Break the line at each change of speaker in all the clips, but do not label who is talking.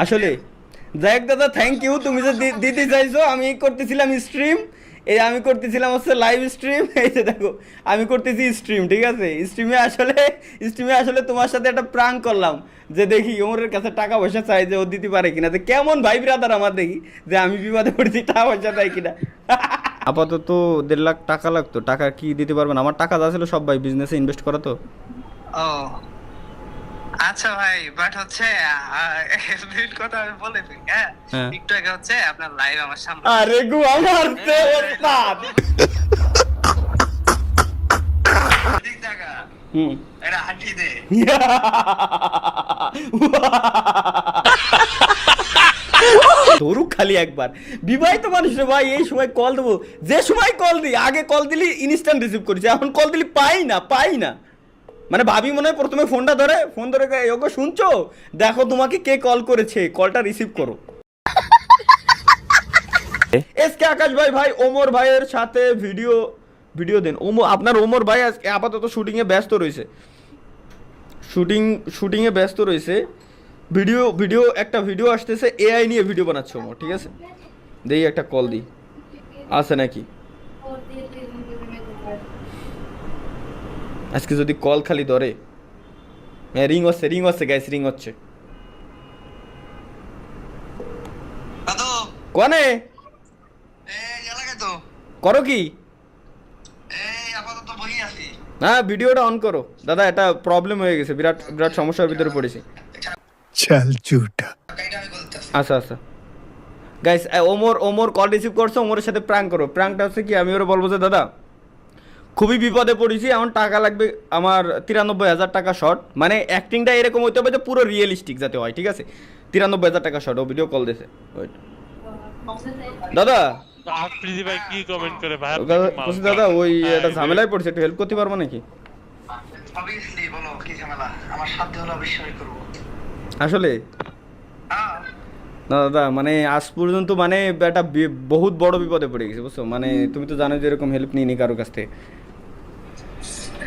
আসলে যাই হোক দাদা, থ্যাংক ইউ। তুমি যে দিতে চাইছো, আমি করতেছিলাম স্ট্রিম। এই আমি করতেছিলাম হচ্ছে লাইভ স্ট্রিম। এই যে দেখো, আমি করতেছি স্ট্রিম, ঠিক আছে? স্ট্রিমে আসলে তোমার সাথে একটা প্রাঙ্ক করলাম, যে দেখি ওমরের কাছে টাকা পয়সা চাই, যে ও দিতে পারে কিনা। তো কেমন ভাই ব্রাদার আমার, দেখি যে আমি বিপদে পড়েছি, টাকা পয়সা দেয় কিনা। আপাতত 1.5 লাখ টাকা লাগতো। টাকা কি দিতে পারবেন? আমার টাকা যা ছিল সব ভাই বিজনেসে ইনভেস্ট করা তো।
ও আচ্ছা ভাই, বাট হচ্ছে মেন কথা আমি বলে দিই। হ্যাঁ,
হ্যাঁ।
একটু আগে হচ্ছে আপনার লাইভ আমার সামনে।
আরে গো আমার ওস্তাদ।
ঠিক জায়গা
হুম।
এটা হাঁটি দে।
ধরুক খালি একবার। বিবাহিত মানুষ রে ভাই, এই সময় কল দেবো, যে সময় কল দিই, আগে কল দিলি ইনস্ট্যান্ট রিসিভ করেছি, এখন কল দিলি পাই না। মানে ভাবি মনে হয় প্রথমে ফোনটা ধরে, ফোন ধরে ওকে শুনছো, দেখো তোমাকে কে কল করেছে, কলটা রিসিভ করো। এসকে আকাশ ভাই, ভাই ওমর ভাইয়ের সাথে ভিডিও দেন। আপনার ওমর ভাই আজকে আপাতত শুটিংয়ে ব্যস্ত রয়েছে। শুটিংয়ে ব্যস্ত রয়েছে। একটা ভিডিও আসতেছে, এআই নিয়ে ভিডিও বানাচ্ছে ওমর, ঠিক আছে? দেই একটা কল দিই, আছে নাকি। আজকে যদি কল খালি ধরে। হ্যাঁ, রিং হচ্ছে গাইস, রিং হচ্ছে।
দাদু
কনে
এই এলাকায় তো
করো কি?
এই আপাতত বহি আছি।
হ্যাঁ, ভিডিওটা অন করো দাদা, এটা প্রবলেম হয়ে গেছে, বিরাট বিরাট সমস্যার ভিতরে পড়েছি।
चल झूठा।
এটা আমি বলতেছি।
আচ্ছা গাইস, ওমর কল রিসিভ করছে, ওমরের সাথে প্র্যাঙ্ক করো। প্র্যাঙ্কটা হচ্ছে কি, আমি ওরা বলবো যে দাদা খুবই বিপদে পড়েছি, এখন টাকা লাগবে আমার 93,000 টাকা শর্ট। মানে অ্যাক্টিংটা এরকম হইতে হবে যে পুরো রিয়েলিস্টিক যাতে হয়, ঠিক আছে? 93,000 টাকা শর্ট। ও ভিডিও কল দিয়েছে, ওয়েট। দাদা
আফ্রিদি ভাই কি কমেন্ট করে ভাই?
বলছি দাদা, ওই একটা ঝামেলায় পড়ছে, একটু হেল্প করতে পারবো নাকি?
অবভিয়াসলি বলো, কি ঝামেলা? আমার সাধ্য হলো অবশ্যই করব।
আসলে
হ্যাঁ
না দাদা, মানে আজ পর্যন্ত মানে একটা বহুত বড় বিপদে পড়ে গেছে, বুঝছো? মানে তুমি তো জানো যে এরকম হেল্প নিইনি কারো কাছ থেকে,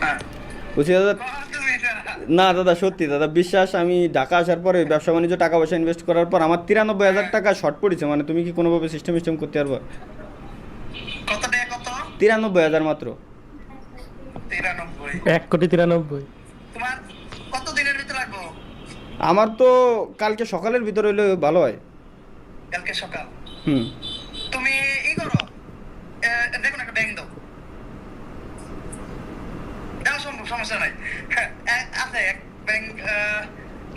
হ্যাঁ
বুঝছি দাদা।
তুমি এটা
না দাদা, সত্যি দাদা, বিশ্বাস। আমি ঢাকা আসার পরে ব্যবসা বাণিজ্য টাকা পয়সা ইনভেস্ট করার পর আমার 93,000 টাকা শর্ট পড়েছে। মানে তুমি কি কোনোভাবে সিস্টেম করতে পারবো?
কত টাকা কত?
93,000 মাত্র।
93।
1,93,00,000।
তোমার কত দিনের ভিতর লাগবে?
আমার তো কালকে সকালের ভিতরে হইলে ভালো হয়।
কালকে সকাল।
হুম।
তুমি ই করো, দেখো না, একটা ব্যাংক দাও। দাও, সম্ভব, সমস্যা নাই। হ্যাঁ, আছে এক ব্যাংক,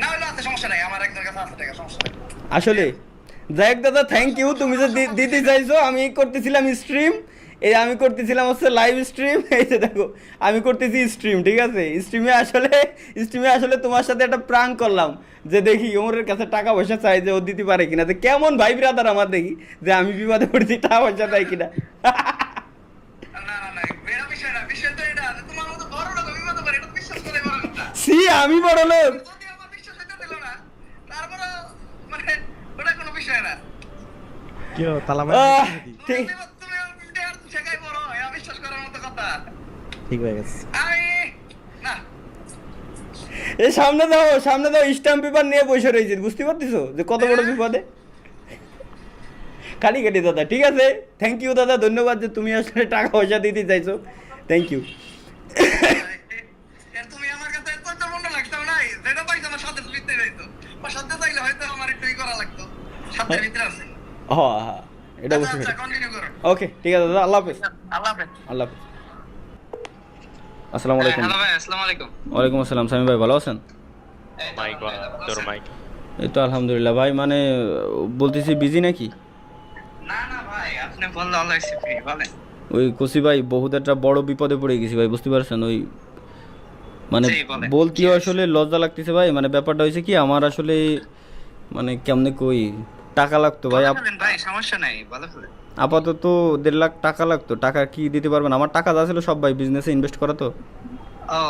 না হলে আছে, সমস্যা নাই। আমার একজনের কাছে আছে টাকা, সমস্যা নাই।
আসলে যাই হোক দাদা, থ্যাংক ইউ। তুমি যে দিতে চাইছো, আমি করতেছিলাম স্ট্রিম। এই আমি করতেছিলাম হচ্ছে লাইভ স্ট্রিম। এই যে দেখো, আমি করতেছি স্ট্রিম, ঠিক আছে? স্ট্রিমে আসলে তোমার সাথে একটা প্রাঙ্ক করলাম, যে দেখি ওমরের কাছে টাকা পয়সা চাই, যে ও দিতে পারে কিনা। তো কেমন ভাই ব্রাদার আমার, দেখি যে আমি বিপদে পড়েছি, টাকা পয়সা দেয় কিনা।
না না না, এটা বিষয় না। বিষয় তো এটা যে তোমার মতো বড় লোক আমি মতো পারি, এটা তো বিশ্বাস করে বড় কথা।
সি আমি বড় লোক।
যদি আমার বিশ্বাস হতে দিল না, তারপরে মানে ওটা কোনো বিষয় না।
क्यों ताला
আহ, ঠিক
তুমি আর শেখাই বড়, এটা বিশ্বাস করার মতো কথা।
ठीक है गाइस।
আমি না,
এই সামনে দাও স্ট্যাম্প পেপার নিয়ে বসে রয়েছে, বুঝতে পারতেছো যে কত বড় বিপদে। কাটি দাদা, ঠিক আছে? থ্যাংক ইউ দাদা, ধন্যবাদ যে তুমি আসলে টাকা পয়সা দিতে চাইছো। Thank you.
তুমি আমার কাছে এত একটা মনে লাগতো না, যেটা পাইছো আমার সাথে ফিরতে যাইতো। বা সাথে চাইলে হয়তো আমার একটু ই করা লাগতো। সাথে ভিতরে আছে।
হ্যাঁ, এটা অবশ্যই।
আচ্ছা, কন্টিনিউ করো।
ওকে, ঠিক আছে দাদা, আল্লাহ হাফেজ।
আল্লাহ হাফেজ।
আল্লাহ হাফেজ। আসসালামু আলাইকুম।
হ্যালো ভাই, আসসালামু আলাইকুম।
ওয়ালাইকুম আসসালাম। সামি ভাই, ভালো আছেন?
মাইক তোর মাইক।
এই তো আলহামদুলিল্লাহ ভাই। মানে বলতেছি বিজি নাকি?
না না ভাই, আপনি বললে আল্লাহ ফ্রি বলেন।
ওই কোসি ভাই, বহুত একটা বড় বিপদে পড়ে গেছি ভাই, বুঝতে পারছেন? ওই মানে
জি, বলেন।
বলতেও আসলে লজ্জা লাগতেছে ভাই। মানে ব্যাপারটা হয়েছে কি, আমার আসলে মানে কেমনে কই, টাকা লাগতো ভাই।
বলে ফেলেন ভাই, সমস্যা নাই, বলে ফেলেন।
আপাতত 1.5 লাখ টাকা লাগতো। টাকা কি দিতে পারবেন? আমার টাকা যা ছিল সব ভাই বিজনেসে ইনভেস্ট করা তো।
ও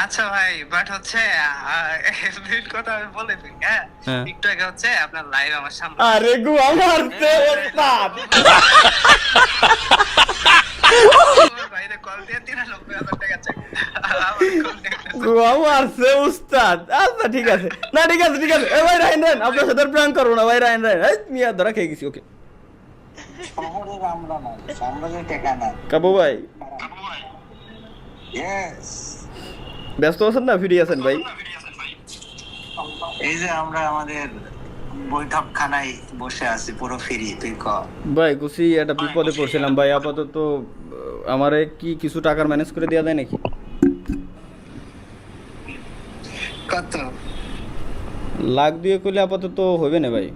আচ্ছা ভাই, বাট হচ্ছে মেন কথা আমি বলে দিই। হ্যাঁ,
হ্যাঁ।
একটু আগে হচ্ছে আপনার লাইভ আমার সামনে।
আরে গো আমার ওস্তাদ।
ভাই ভাইরে কল দিয়ে 93,000 টাকা চাই আমার কল দিয়ে
আমার সে উস্তাদ আচ্ছা ঠিক আছে না ঠিক আছে এ ভাই রাইন আপনার সাথে প্র্যাঙ্ক করবো না ভাই রাইন এই মিয়া ধরা খেয়ে গেছি ওকে
শহরের আমরা না সামনে টাকা না
কাবু ভাই
ইয়েস
ব্যস্ত আছেন না ফ্রি আছেন ভাই
এই যে আমরা আমাদের বৈঠকখানায় বসে আছি পুরো ফ্রি তুই ক
ভাই কুসি একটা বিপদে পড়ছিলাম ভাই আপাতত আমারে কি কিছু টাকার ম্যানেজ করে দেওয়া যায় নাকি
কত
লাখ দিয়ে করলে আপাতত হবে না ভাই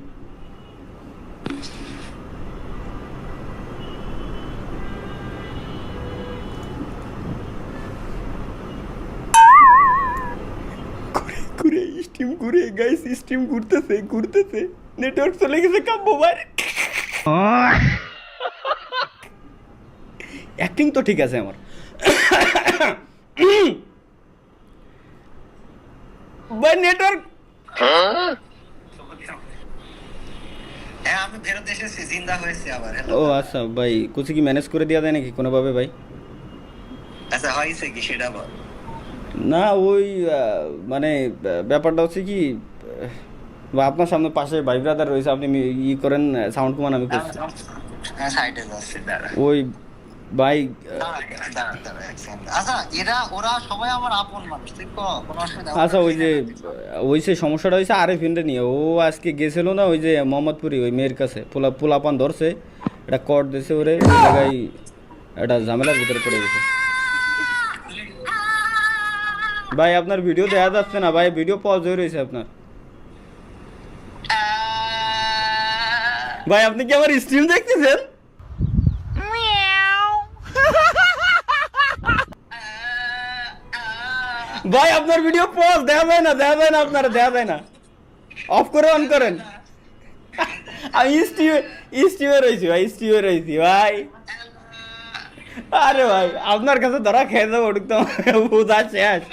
ঘুরে স্টিম ঘুরে গাইস স্টিম ঘুরতেছে নেটওয়ার্ক চলে গেছে কাব্য ভাই অ্যাক্টিং তো ঠিক আছে আমার ভাই নেটওয়ার্ক
হ্যাঁ আমি ফেরত এসেছি জিন্দা হয়েছে আবার
ও আচ্ছা ভাই কিছু কি ম্যানেজ করে দেওয়া যায় নাকি কোনোভাবে ভাই
আচ্ছা হয়েছে কি সেটা বল
না ওই মানে ব্যাপারটা হচ্ছে কি বা আপনার সামনে পাশে ভাই ব্রাদার রয়েছে আপনি ই করেন সাউন্ড কমান আমি করছি
হ্যাঁ সাইডে যাচ্ছে দাঁড়া
ওই ভাই
আচ্ছা ওরা সবাই আমার আপন মানুষ তুই ক কোনো অসুবিধা
আচ্ছা ওই যে সমস্যাটা হয়েছে আরেফিনটা নিয়ে ও আজকে গেছিল না ওই যে মোহাম্মদপুরি ওই মেয়ের কাছে পোলাপান ধরছে এটা কট দিয়েছে ওরে ওই জায়গায় একটা ঝামেলার ভিতরে পড়ে গেছে ভাই আপনার ভিডিও দেখা যাচ্ছে না ভাই ভিডিও পজ হয়ে রয়েছে আপনার ভাই আপনি কি আমার স্ট্রিম দেখতেছেন ভাই আপনার ভিডিও পজ দেখা যায় না আপনারা দেখা যায় না অফ করে অন করেন আমি স্ট্রিমে রয়েছি ভাই আরে ভাই আপনার কাছে ধরা খেয়ে যাবো ওটুক তো বোঝা শেষ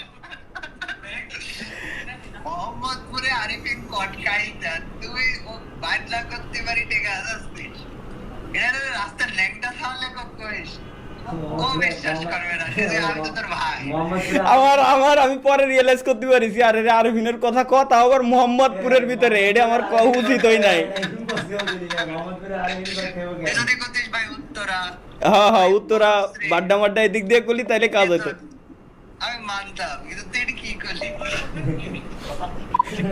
মোহাম্মদপুরে আরিফিন কটকাইটা তুই ও বাদলা করতে পারি টেকা আসছিস এর রাস্তার ল্যাংটা সামনে কইস ও বিশ্বাস করবে না যে আমি তো তোর ভাই
আমি পরে রিয়েলাইজ করতে পারিছি আরে আরবিনের কথা আবার মোহাম্মদপুরের ভিতরে এটা আমার উচিত হই নাই
যদি করতিস ভাই উত্তরা
হ্যাঁ উত্তরা বাড্ডা এদিক দিয়ে করলি তাইলে কাজ হতো
আমি মানতাম কিন্তু তুই কি করলি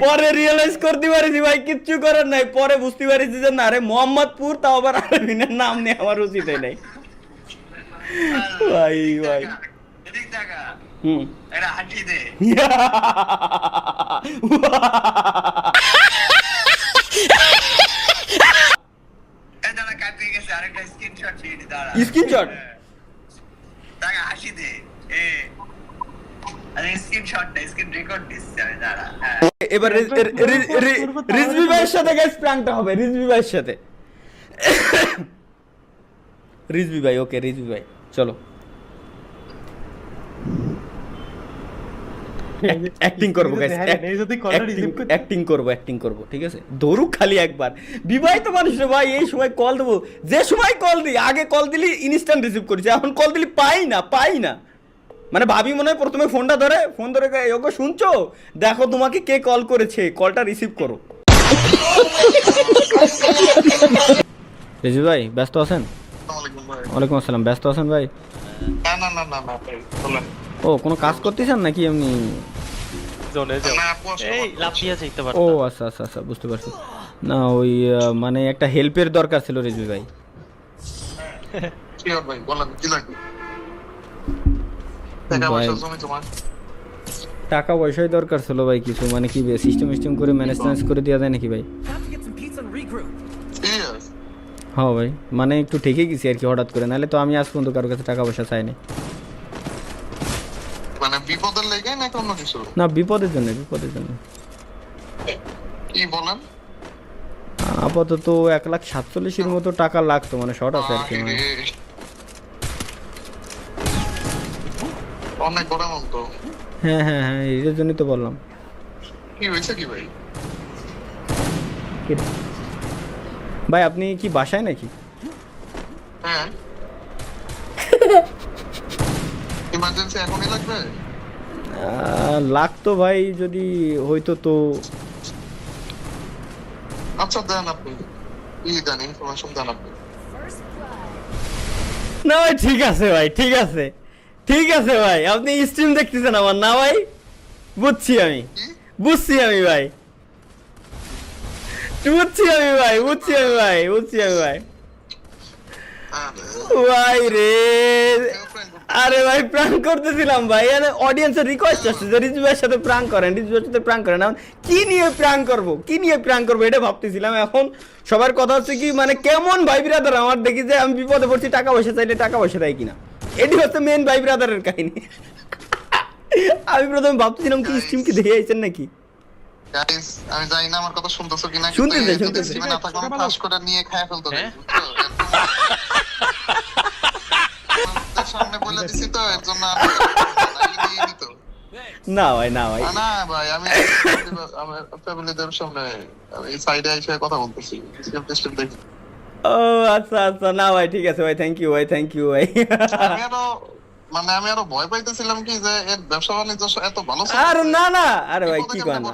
পরে রিয়েলাইজ করতে পারিছি ভাই কিচ্ছু করার নাই পরে বুঝতে পারিছি যে না রে মোহাম্মদপুর তাও আবার আরবিনের নাম নিয়ে আমার উচিত হয় নাই ভাই
এদিক দেখা
হুম
এটা হাঁটি দে এই দাঁড়া কাঁপিয়ে গেছে আরেকটা স্ক্রিনশট দিয়ে দি দাঁড়া
স্ক্রিনশট
টাকা হাসি দে আরে স্ক্রিনশট না স্ক্রিন রেকর্ড দিচ্ছে আমি দাঁড়া
এবার রিজভি ভাইয়ের সাথে গাইস প্র্যাঙ্কটা হবে রিজভি ভাইয়ের সাথে রিজভি ভাই ওকে রিজভি ভাই চলো অ্যাক্টিং করবো গাইস অ্যাক্টিং করবো ঠিক আছে ধরুক খালি একবার বিবাহিত মানুষ রে ভাই এই সময় কল দেবো যে সময় কল দিই আগে কল দিলি ইনস্ট্যান্ট রিসিভ করেছি এখন কল দিলি পাই না মানে ভাবি মনে হয় প্রথমে ফোন ধরে ওকে শুনছো দেখো তোমাকে কে কল করেছে কলটা রিসিভ করো রিজভি ভাই ব্যস্ত আছেন ওয়ালাইকুম আসসালাম ব্যস্ত আছেন ভাই
না বলেন
ও কোনো কাজ করতেছেন নাকি এমনি
জোনে যাও
না আপু
এই লাফিয়ে যাইতে
ও
পারতা
আচ্ছা বুঝতে পারছি না ওই মানে একটা হেল্পের দরকার ছিল রিজভি ভাই
কি হবে ভাই বলেন কি লাগবে
ভাই, টাকা পয়সাই দরকার ছিল ভাই কিছু মানে কি সিস্টেম করে ম্যানেজ করে দেওয়া যায় নাকি ভাই হ্যাঁ ভাই মানে একটু ঠেকে গেছি আর কি হঠাৎ করে নাহলে তো আমি আজ পর্যন্ত কারোর কাছে টাকা পয়সা চাইনি
মানে বিপদের লেগে না কোনো কিছু
না বিপদের জন্য
কি বলেন
আপাতত 1,47,000 মতো টাকা লাগতো মানে শর্ট আছে আর কি মানে।
অনেক বড় মন তো
হ্যাঁ এর জন্যই তো বললাম
কি হয়েছে কি ভাই
ভাই আপনি কি বাসায় নাকি
হ্যাঁ ইমার্জেন্সি এখনই লাগবে?
লাগতো ভাই, যদি হইতো তো।
আচ্ছা দেন আপনি, দেন ইনফরমেশন দেন আপনি।
না ভাই ঠিক আছে ভাই, ঠিক আছে, ঠিক আছে ভাই, আপনি স্ট্রিম দেখতেছেন আমার না ভাই? বুঝছি আমি, বুঝছি আমি ভাই, বুঝছি আমি ভাই, বুঝছি আমি ভাই, বুঝছি আমি ভাই। ভাই রে, আরে ভাই প্রাঙ্ক করতেছিলাম ভাই, অডিয়েন্সের রিকোয়েস্ট আসছে যে রিজু ভাইয়ের সাথে প্রাঙ্ক করেন, রিজু ভাইয়ের সাথে প্রাঙ্ক করেন। এখন কি নিয়ে প্রাঙ্ক করব, কি নিয়ে প্রাঙ্ক করবো এটা ভাবতেছিলাম। এখন সবার কথা হচ্ছে কি, মানে কেমন ভাই ব্রাদার আমার, দেখি যে আমি বিপদে পড়ছি, টাকা পয়সা চাইলে টাকা পয়সা দেয় কিনা, এটি হচ্ছে মেন ভাই ব্রাদারের কাহিনী। আমি প্রথমে ভাবতেছিলাম কি স্ট্রিম কি দেখে আইছেন নাকি।
গাইস আমি জানি না আমার কথা শুনতেছো কিনা,
শুনতেছে,
কিন্তু
শুনতেছে।
স্ট্রিমে না থাকলে ফাঁস করে নিয়ে খায় ফেলতো। সামনে বলে দিছি তো, এর জন্য নিয়ে নিত
না ভাই, না ভাই,
না ভাই। আমি আমার ফ্যামিলিদের সামনে আমি সাইডে এসে কথা বলতেছি, স্ট্রিম দেখি।
ও আচ্ছা আচ্ছা, না ভাই ঠিক আছে ভাই, থ্যাংক ইউ ভাই, থ্যাংক ইউ ভাই।
আমি আরো ভয় পাইতেছিলাম কি যে এর ব্যবসা বাণিজ্য এত ভালো
আর না না, আরে ভাই কি করেন,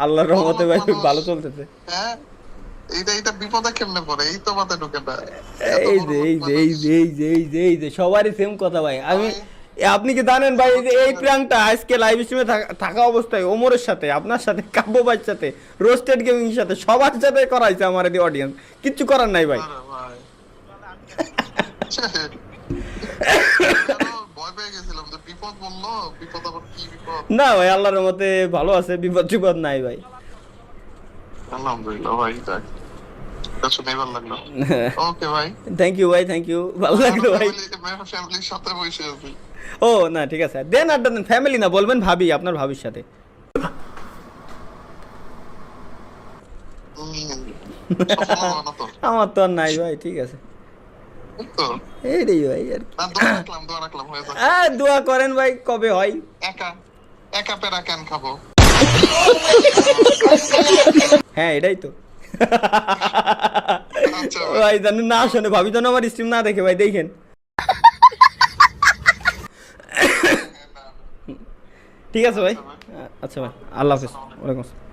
আল্লাহর রহমতে ভাই ভালো চলতেছে।
হ্যাঁ এইটা বিপদে কেমনে পড়ে, এই তো মাথায় ঢুকে না।
এই যে এই যে এই যে এই যে এই যে এই যে সবারই সেম কথা ভাই। আপনি কি জানেন ভাই, এই যে এই প্রাঙ্কটা আজকে লাইভ স্ট্রিমে থাকা অবস্থায় ওমরের সাথে, আপনার সাথে, কাব্য ভাইয়ের সাথে, রোস্টেড গেমিং এর সাথে, সবার সাথে করাইছে আমার এই অডিয়েন্স। কিচ্ছু করার নাই ভাই।
ভয় পেয়ে গেছিলাম যে বিপদ বললো, বিপদ আবার কি বিপদ।
না ভাই আল্লাহর রহমতে ভালো আছে, বিপদ টিপদ নাই ভাই।
আলহামদুলিল্লাহ ভাই, যাক এটা শুনে ভালো লাগলো। ওকে ভাই,
থ্যাংক ইউ ভাই, থ্যাংক ইউ, ভালো লাগলো ভাই।
ফ্যামিলির সাথে বসে আছি।
ও না ঠিক আছে, দেন আড্ডা দেন, ফ্যামিলি না বলবেন ভাবি, আপনার ভাবির সাথে। আমার তো আর নাই ভাই, ঠিক আছে এই রে ভাই আর কি।
দোয়া রাখলাম হয়ে যাবে।
হ্যাঁ দোয়া করেন ভাই, কবে হয়।
একা একা পেরা কেন খাবো।
হ্যাঁ এটাই তো।
আচ্ছা
ভাই জানেন না, শোনে ভাবি যেন আমার স্ট্রিম না দেখে ভাই, দেখেন। ঠিক আছে ভাই, আচ্ছা ভাই, আল্লাহ হাফেজ, ওয়ালাইকুম আসসালাম।